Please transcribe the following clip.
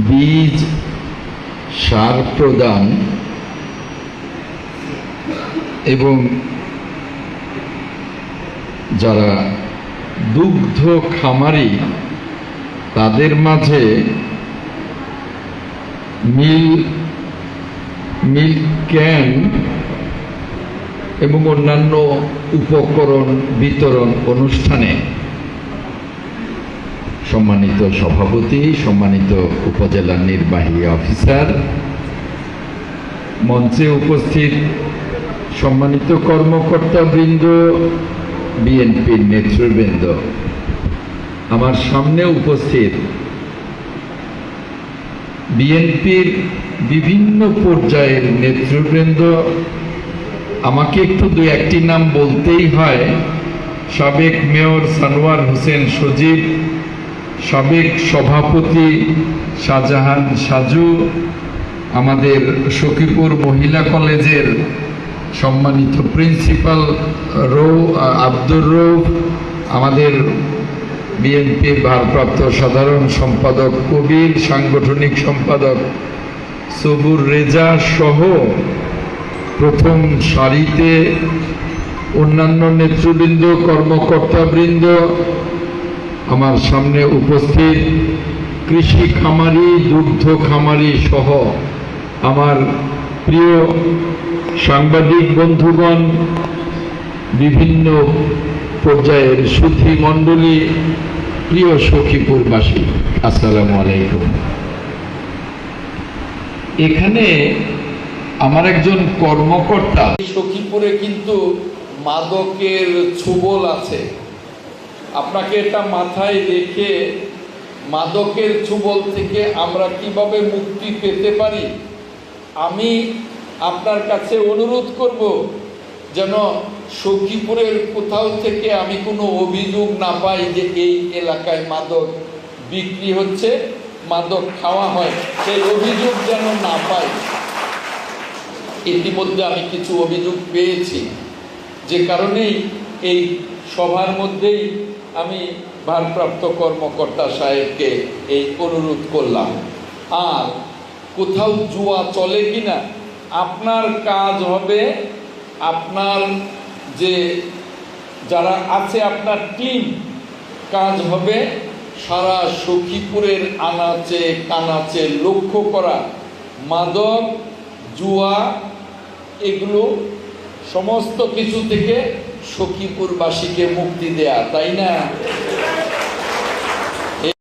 বীজ সার প্রদান এবং যারা দুগ্ধ খামারি তাদের মাঝে মিল্ক ক্যান এবং অন্যান্য উপকরণ বিতরণ অনুষ্ঠানে সম্মানিত সভাপতি, সম্মানিত উপজেলা নির্বাহী অফিসার, মঞ্চে উপস্থিত সম্মানিত কর্মকর্তাবৃন্দ, বিএনপির নেতৃবৃন্দ, আমার সামনে উপস্থিত বিএনপির বিভিন্ন পর্যায়ের নেতৃবৃন্দ, আমাকে একটু দু একটি নাম বলতেই হয়। সাবেক মেয়র সানোয়ার হোসেন সজীব, সাবেক সভাপতি শাহজাহান সাজু, আমাদের সখীপুর মহিলা কলেজের সম্মানিত প্রিন্সিপাল আব্দুর রৌফ, আমাদের বিএনপির ভারপ্রাপ্ত সাধারণ সম্পাদক কবির, সাংগঠনিক সম্পাদক সবুর রেজা সহ প্রথম সারিতে অন্যান্য নেতৃবৃন্দ, কর্মকর্তাবৃন্দ, আমার সামনে উপস্থিত কৃষি খামারি, দুগ্ধ খামারি সহ আমার প্রিয় সাংবাদিক বন্ধুগণ, বিভিন্ন পর্যায়ের সুধী মণ্ডলী, প্রিয় সখীপুরবাসী, আসসালামু আলাইকুম। এখানে আমার একজন কর্মকর্তা, সখীপুরে কিন্তু মাদকের ছোবল আছে, আপনাকে এটা মাথায় রেখে মাদকের ছোবল থেকে আমরা কিভাবে মুক্তি পেতে পারি, আমি আপনার কাছে অনুরোধ করব যেন সখীপুরের কোথাও থেকে আমি কোনো অভিযোগ না পাই যে এই এলাকায় মাদক বিক্রি হচ্ছে, মাদক খাওয়া হয়, সেই অভিযোগ যেন না পাই। ইতিমধ্যে আমি কিছু অভিযোগ পেয়েছি, যে কারণেই এই সভার মধ্যেই আমি ভারপ্রাপ্ত কর্মকর্তা সাহেবকে এই অনুরোধ করলাম। আর কোথাও জুয়া চলে কিনা, আপনার কাজ হবে, আপনার যে যারা আছে আপনার টিম কাজ হবে সারা সখীপুরের আনাচে কানাচে লক্ষ্য করা, মাদক জুয়া এগুলো সমস্ত কিছু থেকে সখীপুরবাসীকে মুক্তি দেয়া, তাই না?